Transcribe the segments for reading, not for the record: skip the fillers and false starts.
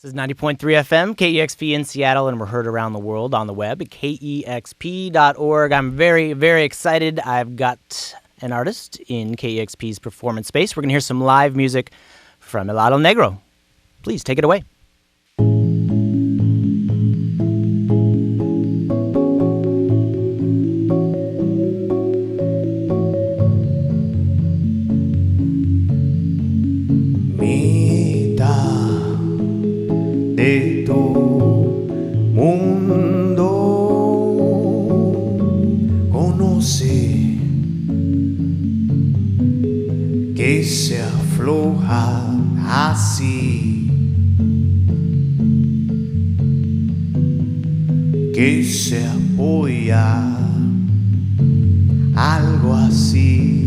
This is 90.3 FM, KEXP in Seattle, and we're heard around the world on the web at KEXP.org. I'm very, very excited. I've got an artist in KEXP's performance space. We're going to hear some live music from Helado Negro. Please take it away. De tu mundo conoce que se afloja así, que se apoya algo así.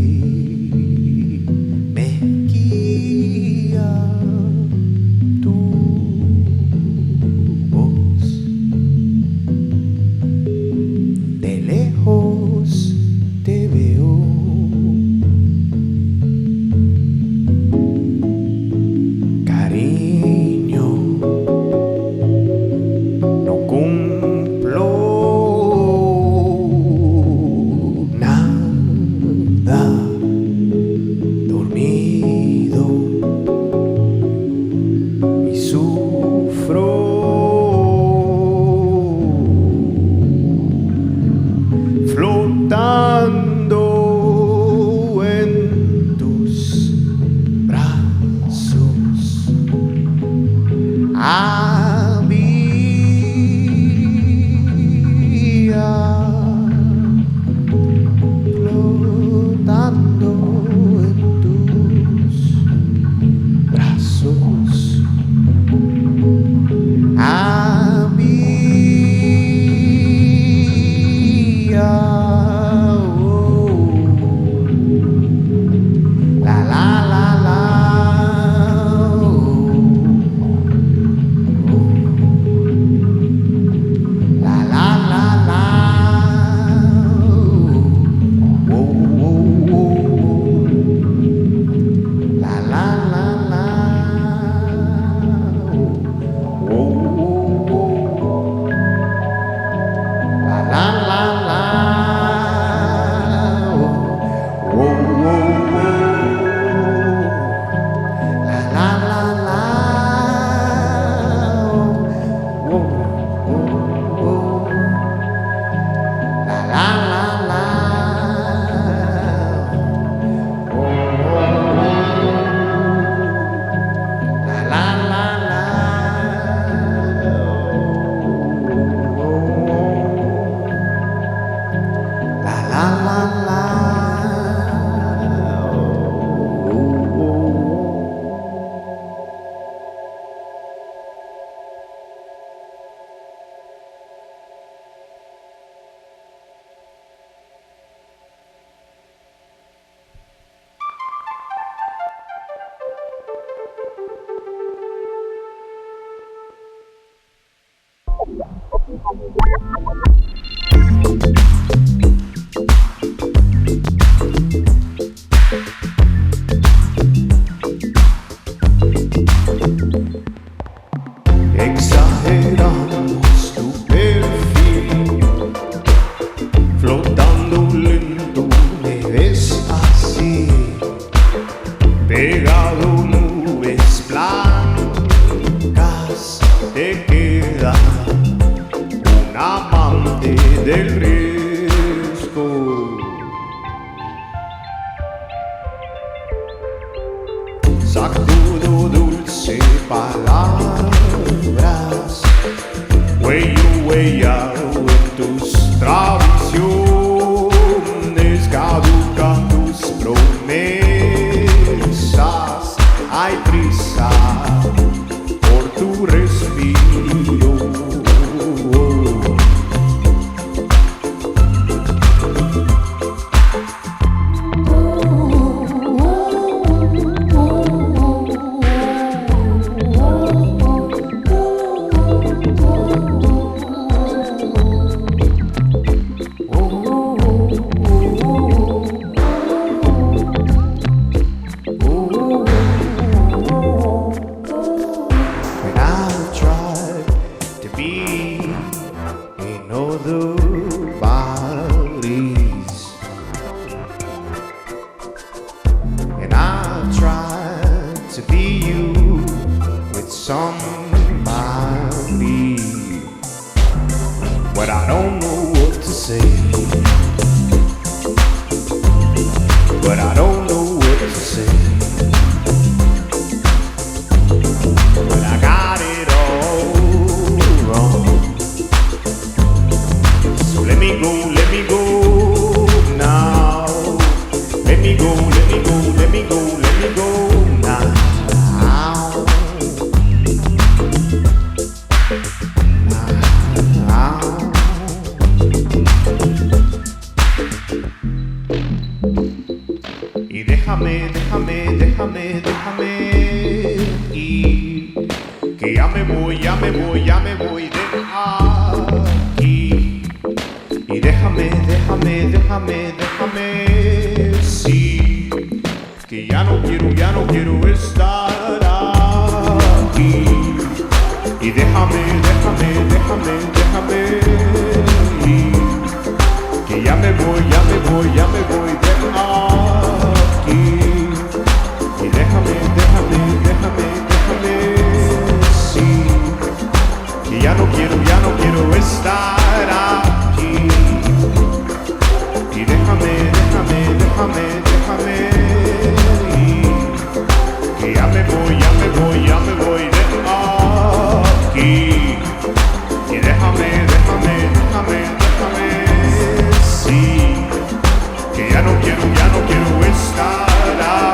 Exageramos tu perfil, flotando lento me ves así, pegado nubes blancas, te queda un amante del riesgo. Sacudo dulce palabras, huellao en tus tradiciones, caducan tus promesas, hay prisa por tu respiro. somebody, but I don't know what to say. But I don't know what to say. But I got it all wrong. So let me go now. Let me go now. Y déjame ir, que ya me voy de aquí. Y déjame, sí, que ya no quiero estar aquí. Y déjame ir, que ya me voy de aquí. Y déjame, sí, que ya no quiero estar aquí. Y déjame ir, que ya me voy de aquí. Y déjame, sí, que ya no quiero estar aquí.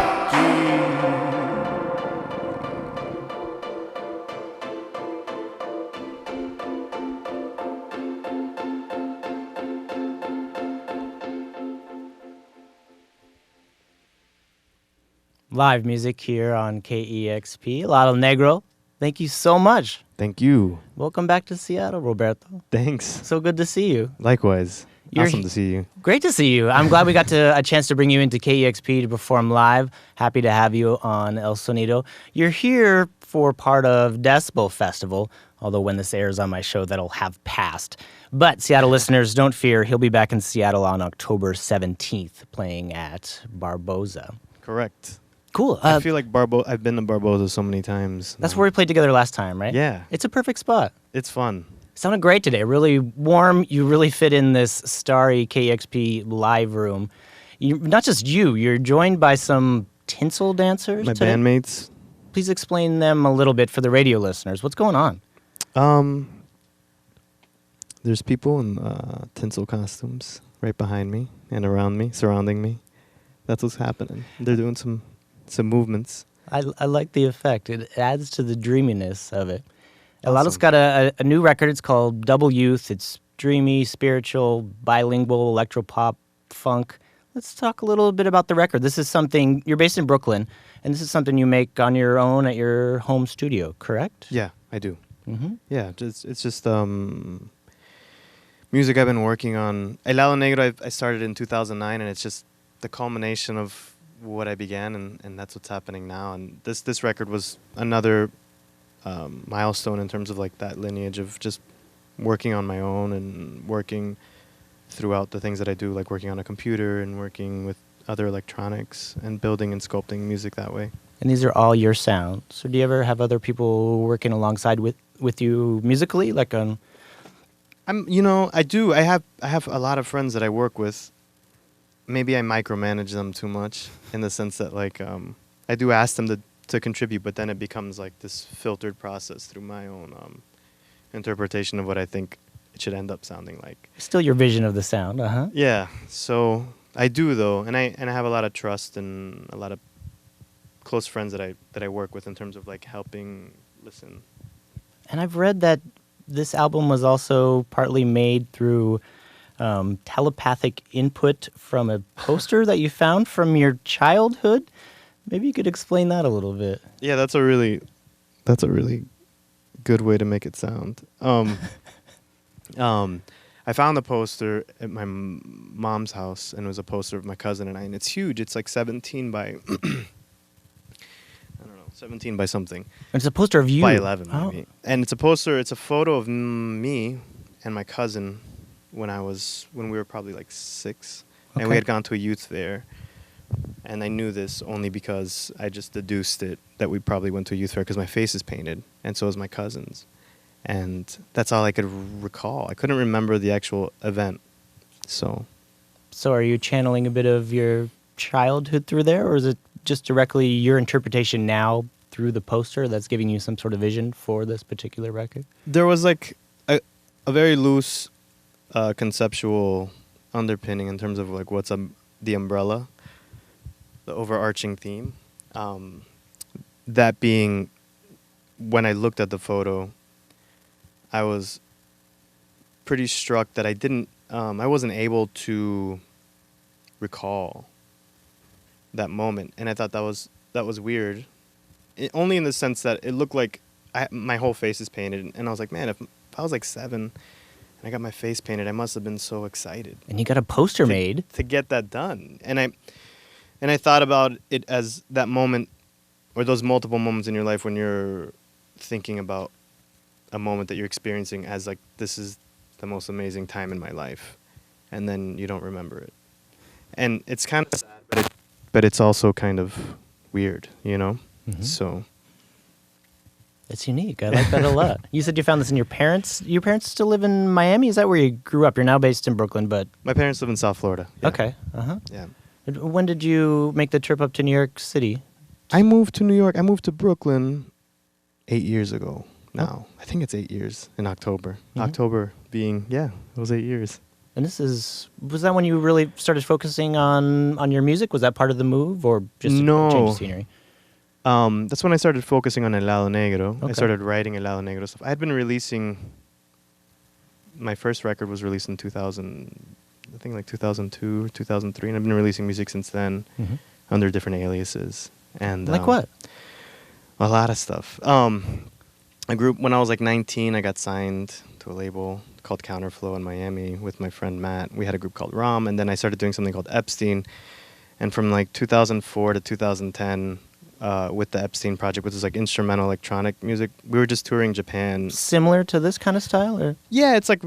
Live music here on KEXP. Helado Negro, thank you so much. Thank you. Welcome back to Seattle, Roberto. Thanks. So good to see you. Likewise. Awesome to see you. Great to see you. I'm glad we got a chance to bring you into KEXP to perform live. Happy to have you on El Sonido. You're here for part of Decibel Festival, although when this airs on my show, that'll have passed. But Seattle listeners, don't fear. He'll be back in Seattle on October 17th, playing at Barboza. Correct. Cool. I feel like I've been to Barboza so many times. That's where we played together last time, right? Yeah. It's a perfect spot. It's fun. Sounded great today. Really warm. You really fit in this starry KEXP live room. Not just you. You're joined by some tinsel dancers. My today. bandmates. Please explain them a little bit for the radio listeners. What's going on? There's people in tinsel costumes right behind me and around me, surrounding me. That's what's happening. They're doing some movements. I like the effect. It adds to the dreaminess of it. Awesome. Helado's got a new record. It's called Double Youth. It's dreamy, spiritual, bilingual, electropop, funk. Let's talk a little bit about the record. This is something, you're based in Brooklyn, and this is something you make on your own at your home studio, correct? Yeah, I do. Mm-hmm. Yeah, it's just music I've been working on. Helado Negro I started in 2009, and it's just the culmination of what I began, and that's what's happening now. And this record was another milestone in terms of like that lineage of just working on my own and working throughout the things that I do, like working on a computer and working with other electronics and building and sculpting music that way. And these are all your sounds. So do you ever have other people working alongside with you musically, like on? I do. I have a lot of friends that I work with. Maybe I micromanage them too much in the sense that like I do ask them to contribute, but then it becomes like this filtered process through my own interpretation of what I think it should end up sounding like. Still your vision of the sound, Yeah. So I do though, and I have a lot of trust and a lot of close friends that I work with in terms of like helping listen. And I've read that this album was also partly made through telepathic input from a poster that you found from your childhood. Maybe you could explain that a little bit. Yeah, that's a really good way to make it sound. I found the poster at my mom's house, and it was a poster of my cousin and I, and it's huge. It's like 17 by, 17 by something. It's a poster of you. By 11, oh. maybe. And it's a photo of me and my cousin when we were probably like 6. Okay. And we had gone to a youth fair And I knew this only because I just deduced it that we probably went to a youth fair because my face is painted, and so is my cousin's. And that's all I could recall. I couldn't remember the actual event. So are you channeling a bit of your childhood through there, or is it just directly your interpretation now through the poster that's giving you some sort of vision for this particular record? there was like a very loose conceptual underpinning in terms of like what's the umbrella, the overarching theme. That being, when I looked at the photo, I was pretty struck that I wasn't able to recall that moment, and I thought that was weird. Only in the sense that it looked like my whole face is painted, and I was like, man, if I was like 7 and I got my face painted, I must have been so excited. And you got a poster made to get that done, and I thought about it as that moment, or those multiple moments in your life when you're thinking about a moment that you're experiencing as like, this is the most amazing time in my life, and then you don't remember it. And it's kind of sad, but it's also kind of weird, you know? Mm-hmm. So it's unique. I like that a lot. You said you found this in your parents. Your parents still live in Miami? Is that where you grew up? You're now based in Brooklyn, but... My parents live in South Florida. Yeah. Okay. Uh-huh. Yeah. When did you make the trip up to New York City? I moved to New York. I moved to Brooklyn 8 years ago now. I think it's 8 years in October. Mm-hmm. October being, it was 8 years. And was that when you really started focusing on your music? Was that part of the move, or just a change of scenery? That's when I started focusing on Helado Negro. Okay. I started writing Helado Negro stuff. I had been releasing, my first record was released in 2000, I think like 2002, 2003, and I've been releasing music since then under different aliases. And like what? A lot of stuff. When I was like 19, I got signed to a label called Counterflow in Miami with my friend Matt. We had a group called ROM, and then I started doing something called Epstein. And from like 2004 to 2010, with the Epstein project, which is like instrumental electronic music, we were just touring Japan. Similar to this kind of style, or? Yeah, it's like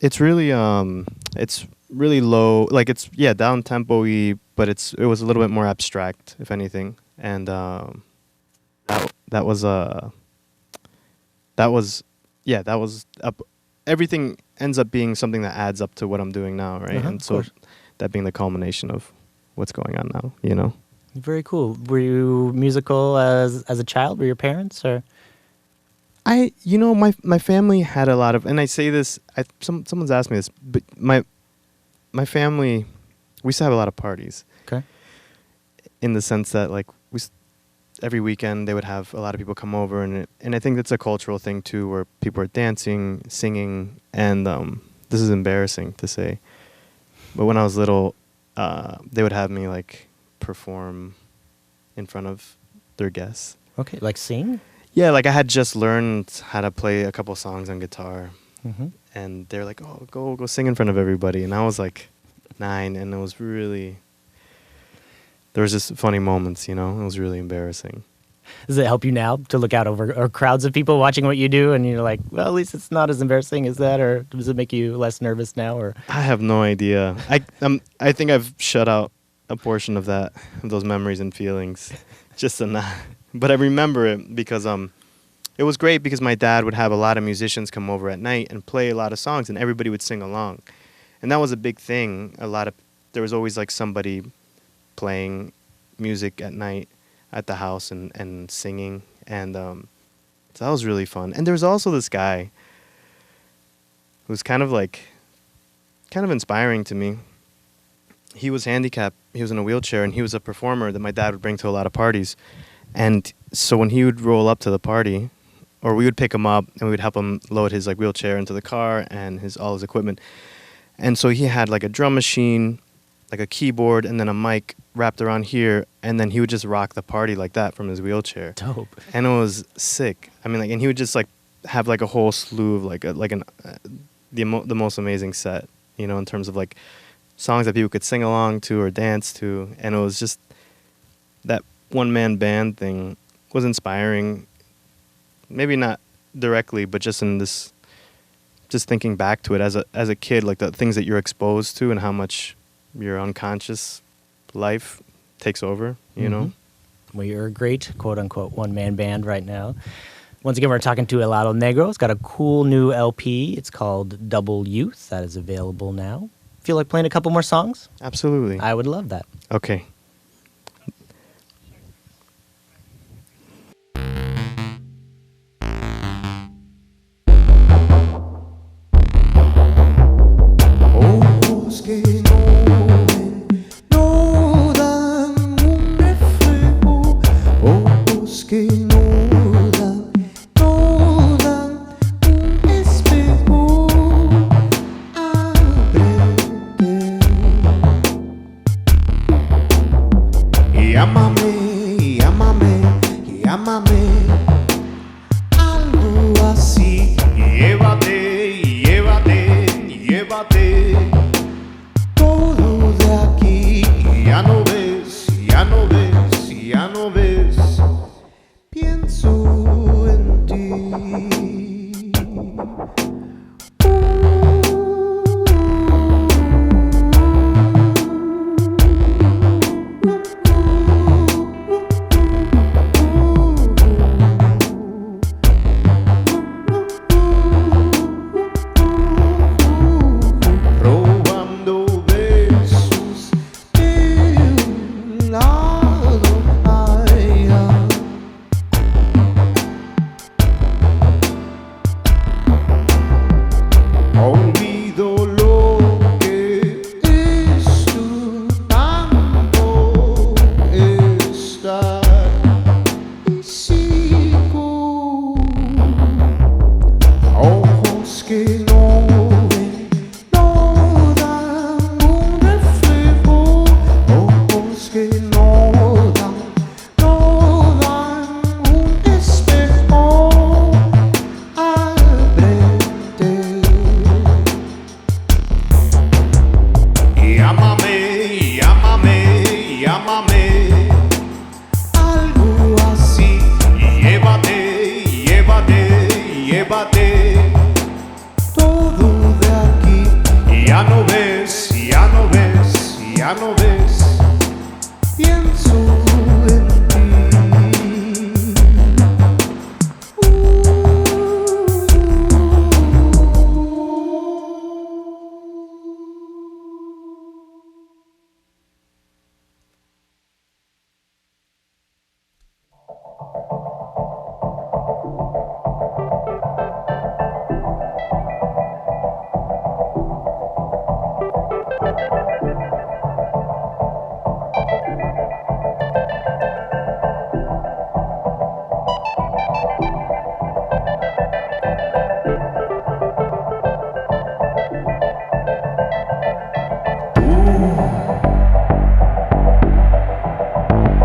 it's really low, like it's down tempo-y, but it was a little bit more abstract, if anything. And everything ends up being something that adds up to what I'm doing now, right? And so that being the culmination of what's going on now, you know? Very cool. Were you musical as a child? Were your parents, or? My family had a lot of, and I say this, someone's asked me this, but my family, we used to have a lot of parties. Okay. In the sense that like every weekend they would have a lot of people come over, and I think that's a cultural thing too, where people are dancing, singing, and this is embarrassing to say, but when I was little, they would have me like perform in front of their guests. Okay, like sing? Yeah, like I had just learned how to play a couple songs on guitar, and they're like, "Oh, go sing in front of everybody," and I was like 9, and it was really. There was just funny moments, you know? It was really embarrassing. Does it help you now to look out over crowds of people watching what you do, and you're like, well, at least it's not as embarrassing as that, or does it make you less nervous now? Or I have no idea. I think I've shut out a portion of those memories and feelings, just in that. But I remember it because it was great because my dad would have a lot of musicians come over at night and play a lot of songs, and everybody would sing along, and that was a big thing. There was always like somebody playing music at night at the house and singing, and so that was really fun. And there was also this guy who was kind of inspiring to me. He was handicapped, he was in a wheelchair, and he was a performer that my dad would bring to a lot of parties. And so when he would roll up to the party, or we would pick him up and we would help him load his like wheelchair into the car and all his equipment. And so he had like a drum machine, like a keyboard, and then a mic wrapped around here, and then he would just rock the party like that from his wheelchair. Dope. And it was sick. I mean, like, and he would just like have like a whole slew of the most amazing set, you know, in terms of like songs that people could sing along to or dance to, and it was just that one man band thing was inspiring. Maybe not directly, but just in this, just thinking back to it as a kid, like the things that you're exposed to and how much your unconscious life takes over, you know? Well, you're a great, quote-unquote, one-man band right now. Once again, we're talking to Helado Negro. It's got a cool new LP. It's called Double Youth. That is available now. Feel like playing a couple more songs? Absolutely. I would love that. Okay. Ojos que no ven, no dan un reflejo. Ojos que no dan, no dan un espejo. Ábrete. Llámame, llámame, llámame. Algo así. Llévate, llévate, llévate. Todo de aquí. Ya no ves, ya no ves, ya no ves. Pienso en ti. Robando besos de un lado allá. Olvido lo que es tu tanto estar y sigo. Ojos que no ven, no dan un reflejo. Ojos que no dan, no dan un espejo. Ábrete. Llámame, llámame, llámame. Algo así. Llévate, llévate, llévate. Todo de aquí. Ya no ves, ya no ves, ya no ves. Pienso en ti.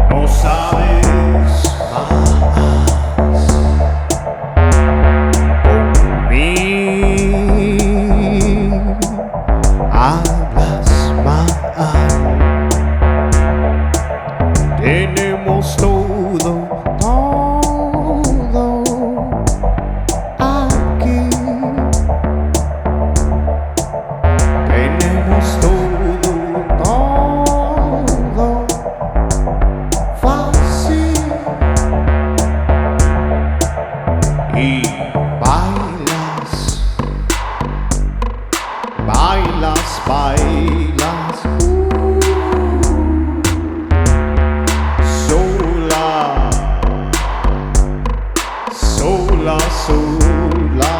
No sabes más conmigo, hablas más. Tenemos todo, todo aquí. Tenemos todo, todo fácil. Y bailas, bailas, bailas. Sola, sola, sola.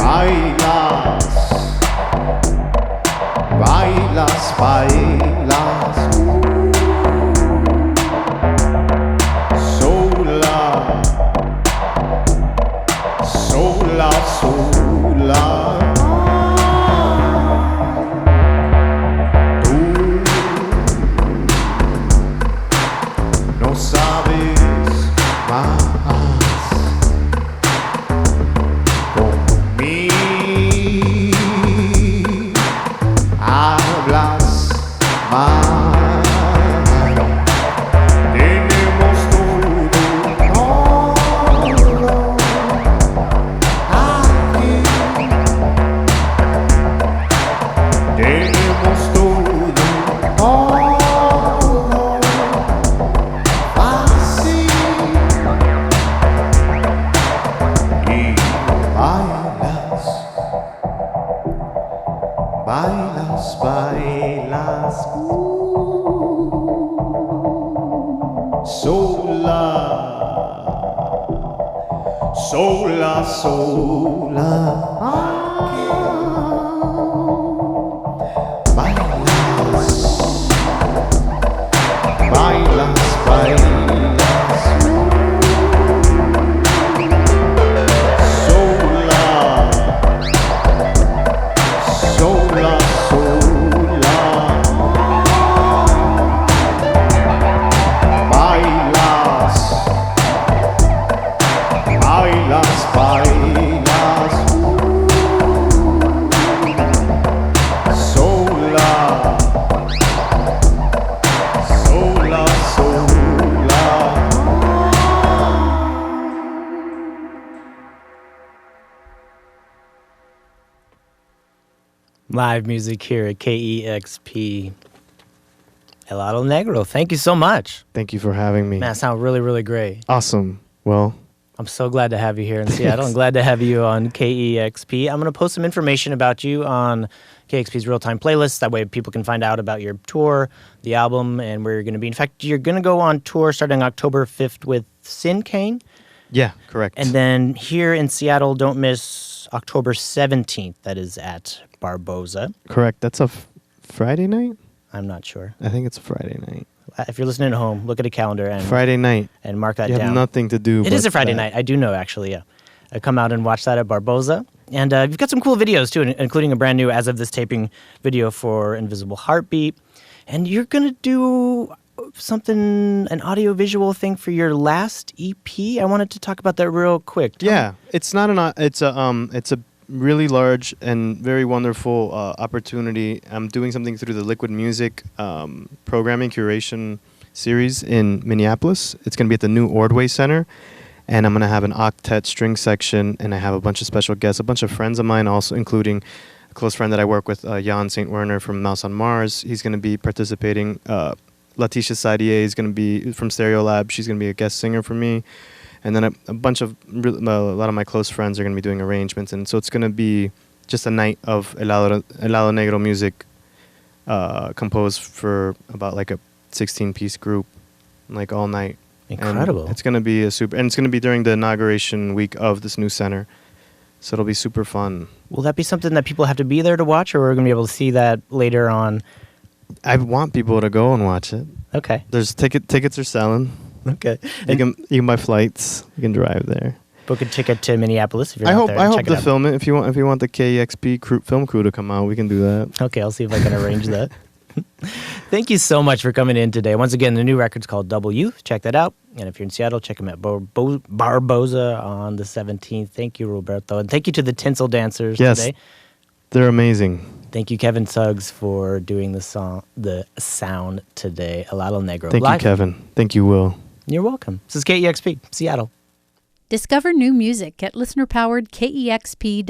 Bailas, bailas, bailas. Sola, sola, sola. Tú no sabes más conmigo. Hablas más. Tenemos todo, todo aquí. sola, sola. Bailas, bailas, bailas. Sola, sola, sola. Bailas, bailas, bailas. Sola, sola, sola. Live music here at KEXP. Helado Negro, thank you so much. Thank you for having me. Man, that sounds really, really great. Awesome. Well, I'm so glad to have you here in Seattle. I'm glad to have you on KEXP. I'm going to post some information about you on KEXP's real-time playlist. That way people can find out about your tour, the album, and where you're going to be. In fact, you're going to go on tour starting October 5th with Sin Kane. yeah, correct. And then here in Seattle, don't miss October 17th. That is at Barboza. Correct. That's a Friday night? I'm not sure. I think it's a Friday night. If you're listening at home, look at a calendar and Friday night. and mark that You down. have nothing to do. It is but a Friday that. night. I do know, actually, yeah. I come out and watch that at Barboza. And you've got some cool videos, too, including a brand new, as of this taping, video for Invisible Heartbeat. And you're going to do something, an audio-visual thing for your last EP. I wanted to talk about that real quick. Tell me. Yeah, it's not an. It's a really large and very wonderful opportunity. I'm doing something through the Liquid Music programming curation series in Minneapolis. It's going to be at the new Ordway Center, and I'm going to have an octet string section, and I have a bunch of special guests, a bunch of friends of mine also, including a close friend that I work with, Jan St. Werner from Mouse on Mars. He's going to be participating. Letitia Sadier is going to be from Stereolab. She's going to be a guest singer for me. And then a bunch of, a lot of my close friends are going to be doing arrangements. And so it's going to be just a night of Helado Negro music composed for about like a 16-piece group, like all night. Incredible. And it's going to be and it's going to be during the inauguration week of this new center. So it'll be super fun. Will that be something that people have to be there to watch, or we're going to be able to see that later on? I want people to go and watch it. Okay. There's tickets are selling. Okay. You can buy flights. You can drive there. Book a ticket to Minneapolis if you're I out hope there. I hope Check it to out. film it. If you want the KEXP film crew to come out, we can do that. Okay, I'll see if I can arrange that. Thank you so much for coming in today. Once again, the new record's called W. Check that out. And if you're in Seattle, check them at Barboza on the 17th. Thank you, Roberto. And thank you to the Tinsel Dancers Yes. today. They're amazing. Thank you, Kevin Suggs, for doing the sound today. Helado Negro. Thank Live. you, Kevin. Thank you, Will. You're welcome. This is KEXP, Seattle. Discover new music at listener-powered KEXP.org.